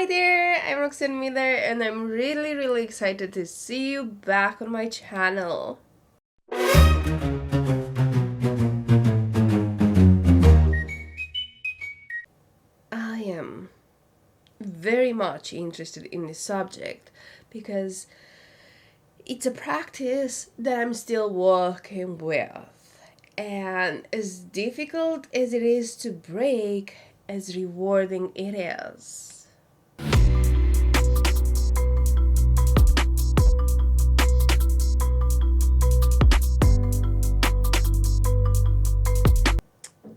Hi there, I'm Roxanne Miller and I'm really excited to see you back on my channel. I am very much interested in this subject because it's a practice that I'm still working with. And as difficult as it is to break, as rewarding it is.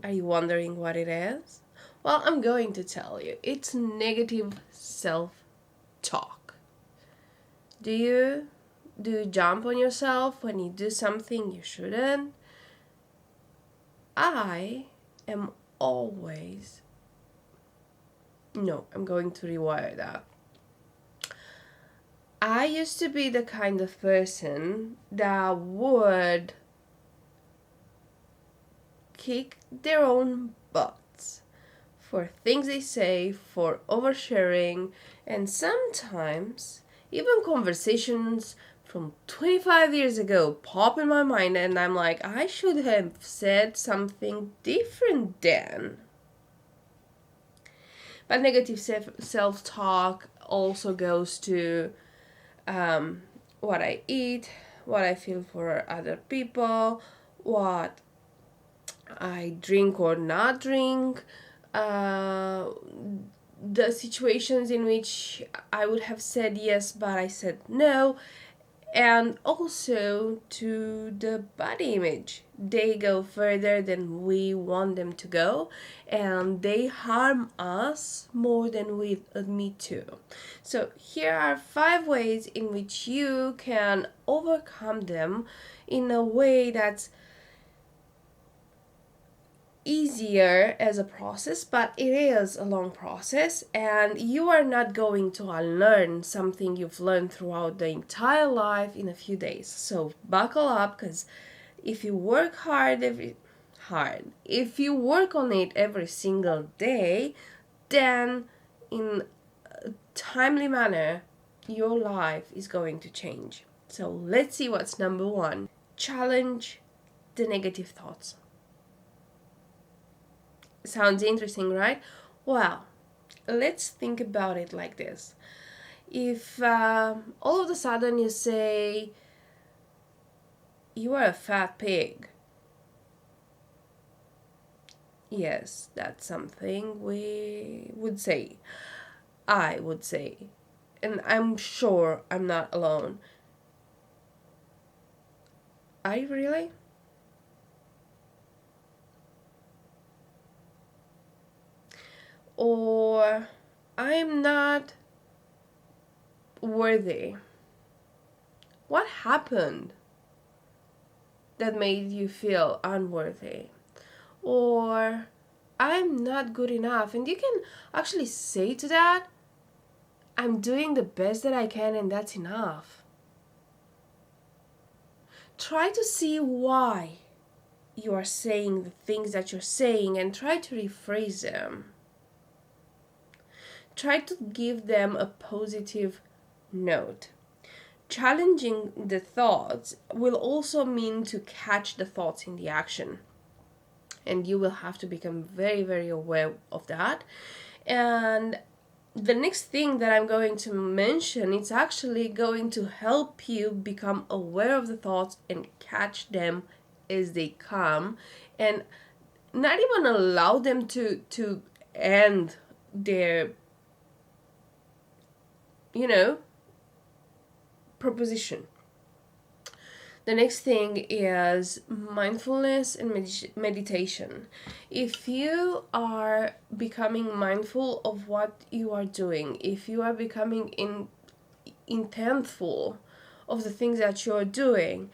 Are you wondering what it is? Well, I'm going to tell you. It's negative self-talk. Do you jump on yourself when you do something you shouldn't? I am always No, I'm going to rewire that. I used to be the kind of person that would kick their own butts for things they say, for oversharing, and sometimes even conversations from 25 years ago pop in my mind, and I'm like, I should have said something different then. But negative self talk also goes to what I eat, what I feel for other people, what I drink or not drink, the situations in which I would have said yes but I said no, and also to the body image. They go further than we want them to go, and they harm us more than we admit to. So here are 5 ways in which you can overcome them in a way that's easier as a process, but it is a long process, and you are not going to unlearn something you've learned throughout the entire life in a few days. So buckle up, because if you work if you work on it every single day, then in a timely manner your life is going to change. So let's see what's number 1. Challenge the negative thoughts. Sounds interesting, right? Well, let's think about it like this. If all of a sudden you say, you are a fat pig. Yes, that's something we would say. I would say. And I'm sure I'm not alone. Are you really? Or I'm not worthy. What happened that made you feel unworthy? Or I'm not good enough. And you can actually say to that, I'm doing the best that I can and that's enough. Try to see why you are saying the things that you're saying and try to rephrase them. Try to give them a positive note. Challenging the thoughts will also mean to catch the thoughts in the action. And you will have to become very aware of that. And the next thing that I'm going to mention, it's actually going to help you become aware of the thoughts and catch them as they come, and not even allow them to end their proposition. The next thing is mindfulness and meditation. If you are becoming mindful of what you are doing, if you are becoming intentful of the things that you're doing,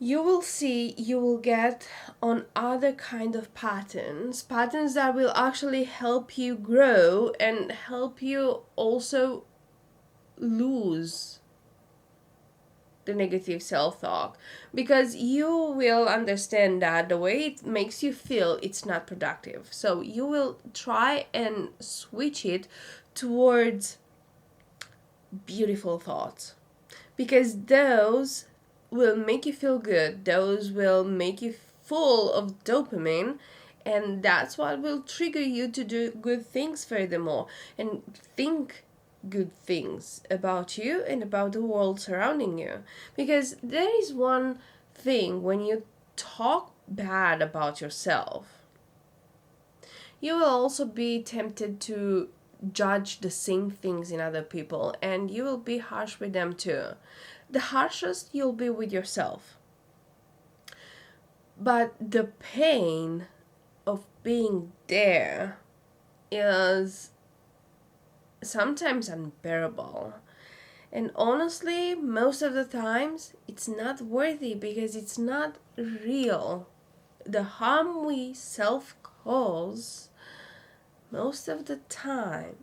you will get on other kind of patterns that will actually help you grow and help you also lose the negative self-talk, because you will understand that the way it makes you feel, it's not productive. So you will try and switch it towards beautiful thoughts, because those will make you feel good, those will make you full of dopamine, and that's what will trigger you to do good things furthermore and think good things about you and about the world surrounding you. Because there is one thing: when you talk bad about yourself, you will also be tempted to judge the same things in other people, and you will be harsh with them too. The harshest you'll be with yourself. But the pain of being there is sometimes unbearable. And honestly, most of the times, it's not worthy, because it's not real. The harm we self cause most of the time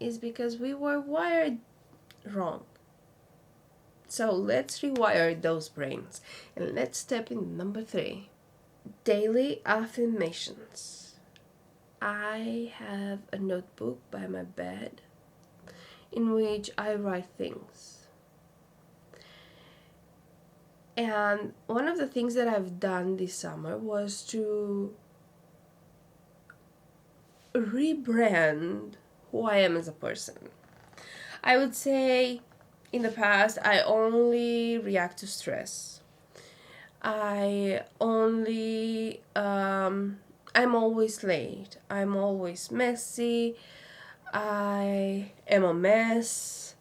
is because we were wired wrong. So let's rewire those brains, and let's step in number 3: daily affirmations. I have a notebook by my bed in which I write things. And one of the things that I've done this summer was to rebrand who I am as a person. I would say in the past, I only react to stress. I'm always late. I'm always messy. I am a mess.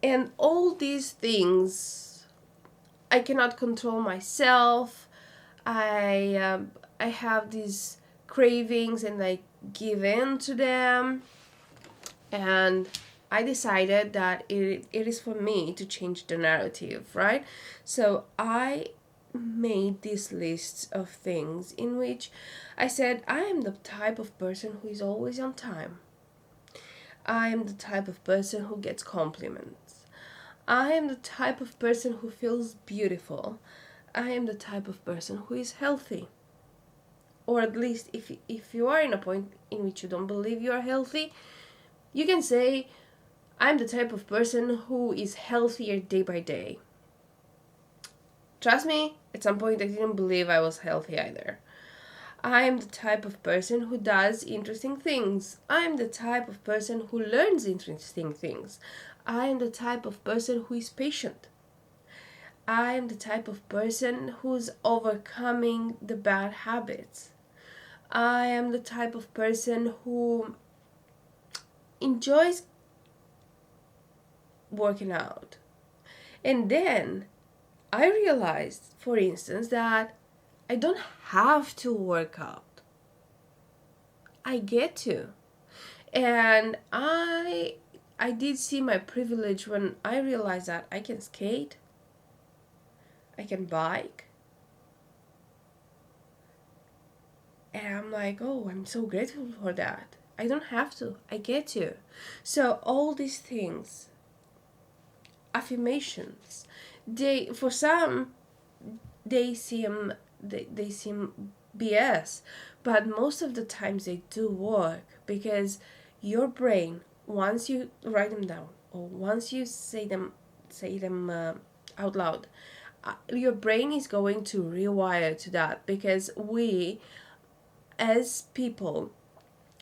And all these things, I cannot control myself. I have these cravings and I give in to them. And I decided that it is for me to change the narrative, right? So I made these lists of things in which I said, I am the type of person who is always on time. I am the type of person who gets compliments. I am the type of person who feels beautiful. I am the type of person who is healthy. Or at least if you are in a point in which you don't believe you are healthy, you can say, I'm the type of person who is healthier day by day. Trust me, at some point I didn't believe I was healthy either. I am the type of person who does interesting things. I am the type of person who learns interesting things. I am the type of person who is patient. I am the type of person who's overcoming the bad habits. I am the type of person who enjoys working out. And then I realized, for instance, that I don't have to work out. I get to. And I did see my privilege when I realized that I can skate, I can bike. And I'm like, oh, I'm so grateful for that. I don't have to. I get to. So all these things, affirmations, for some they seem BS, but most of the times they do work, because your brain, once you write them down or once you say them out loud, your brain is going to rewire to that, because we as people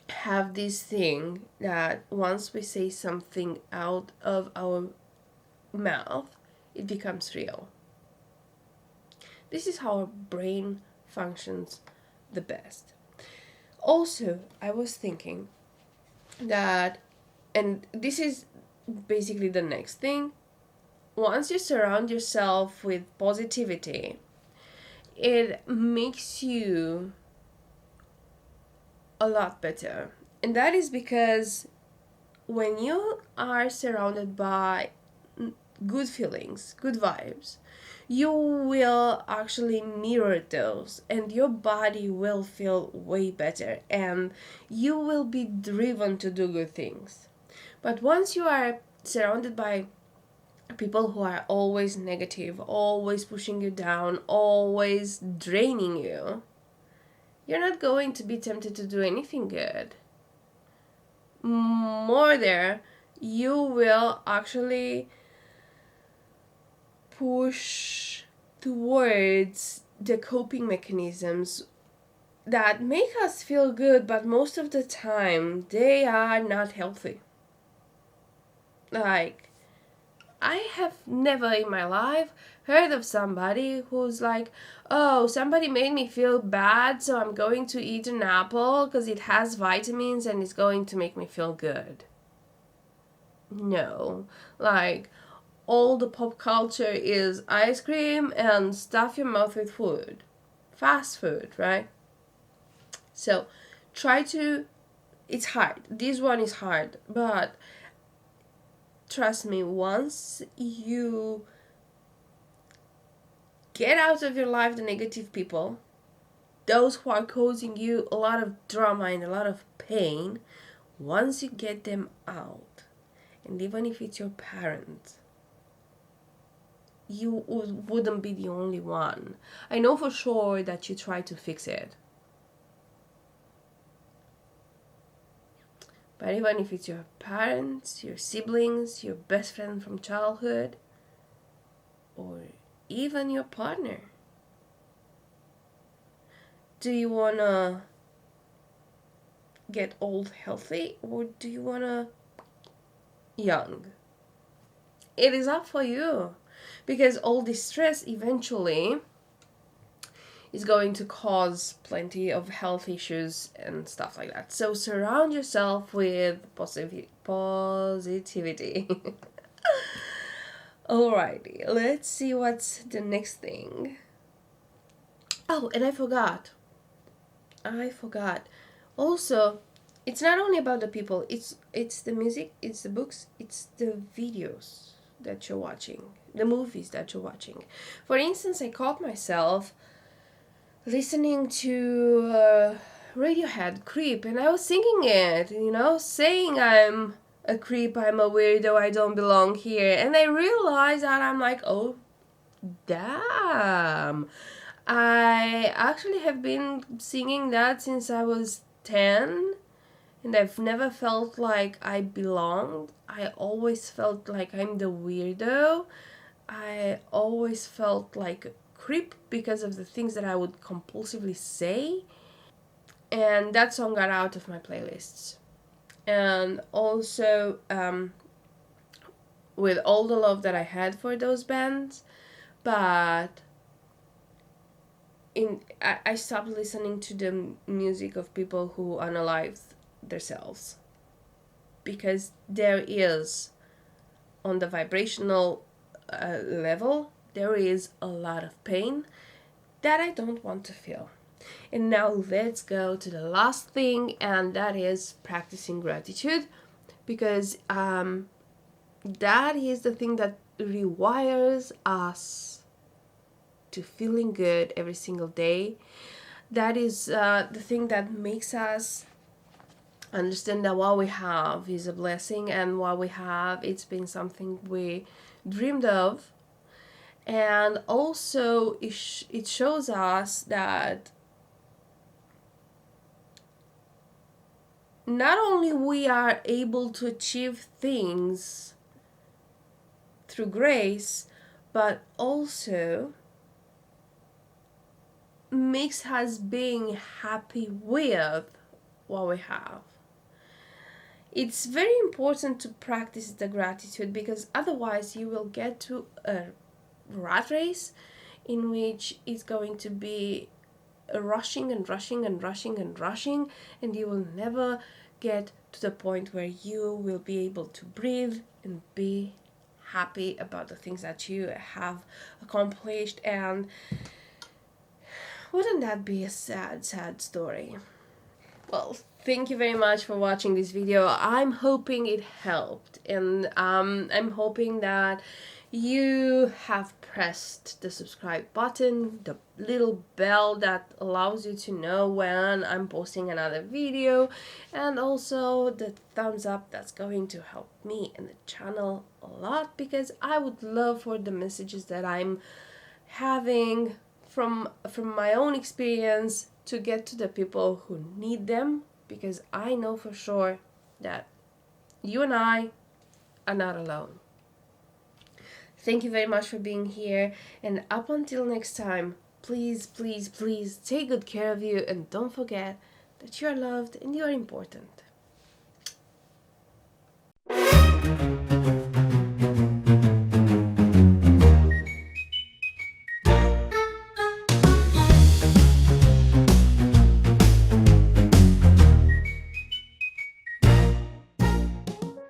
have this thing that once we say something out of our mouth, it becomes real. This is how our brain functions the best. Also, I was thinking that, and this is basically the next thing, once you surround yourself with positivity, it makes you a lot better. And that is because when you are surrounded by good feelings, good vibes, you will actually mirror those, and your body will feel way better, and you will be driven to do good things. But once you are surrounded by people who are always negative, always pushing you down, always draining you, you're not going to be tempted to do anything good. More there, you will actually push towards the coping mechanisms that make us feel good, but most of the time they are not healthy. Like, I have never in my life heard of somebody who's like, oh, somebody made me feel bad, so I'm going to eat an apple because it has vitamins and it's going to make me feel good. No. Like, all the pop culture is ice cream and stuff your mouth with food. Fast food, right? So, it's hard. This one is hard, but trust me, once you get out of your life the negative people, those who are causing you a lot of drama and a lot of pain, once you get them out, and even if it's your parent, you wouldn't be the only one. I know for sure that you try to fix it. But even if it's your parents, your siblings, your best friend from childhood, or even your partner, do you want to get old healthy or do you want to young? It is up for you, because all this stress eventually is going to cause plenty of health issues and stuff like that. So surround yourself with positivity. Alrighty, let's see what's the next thing. Oh, and I forgot. Also, it's not only about the people, it's the music, it's the books, it's the videos that you're watching, the movies that you're watching. For instance, I caught myself listening to Radiohead, Creep, and I was singing it, saying I'm a creep, I'm a weirdo, I don't belong here. And I realized that I'm like, oh, damn. I actually have been singing that since I was 10, and I've never felt like I belonged. I always felt like I'm the weirdo. I always felt like a creep because of the things that I would compulsively say. And that song got out of my playlists. And also, with all the love that I had for those bands, but I stopped listening to the music of people who unalived themselves, because there is, on the vibrational level, there is a lot of pain that I don't want to feel. And now let's go to the last thing, and that is practicing gratitude, because that is the thing that rewires us to feeling good every single day. That is the thing that makes us understand that what we have is a blessing, and what we have, it's been something we dreamed of. And also it shows us that not only we are able to achieve things through grace, but also makes us being happy with what we have. It's very important to practice the gratitude, because otherwise you will get to a rat race in which it's going to be rushing and rushing and rushing and rushing, and you will never get to the point where you will be able to breathe and be happy about the things that you have accomplished. And wouldn't that be a sad story? Well, thank you very much for watching this video. I'm hoping it helped, and I'm hoping that you have pressed the subscribe button, the little bell that allows you to know when I'm posting another video, and also the thumbs up that's going to help me and the channel a lot, because I would love for the messages that I'm having from my own experience to get to the people who need them, because I know for sure that you and I are not alone. Thank you very much for being here, and up until next time, please, please, please take good care of you, and don't forget that you are loved and you are important.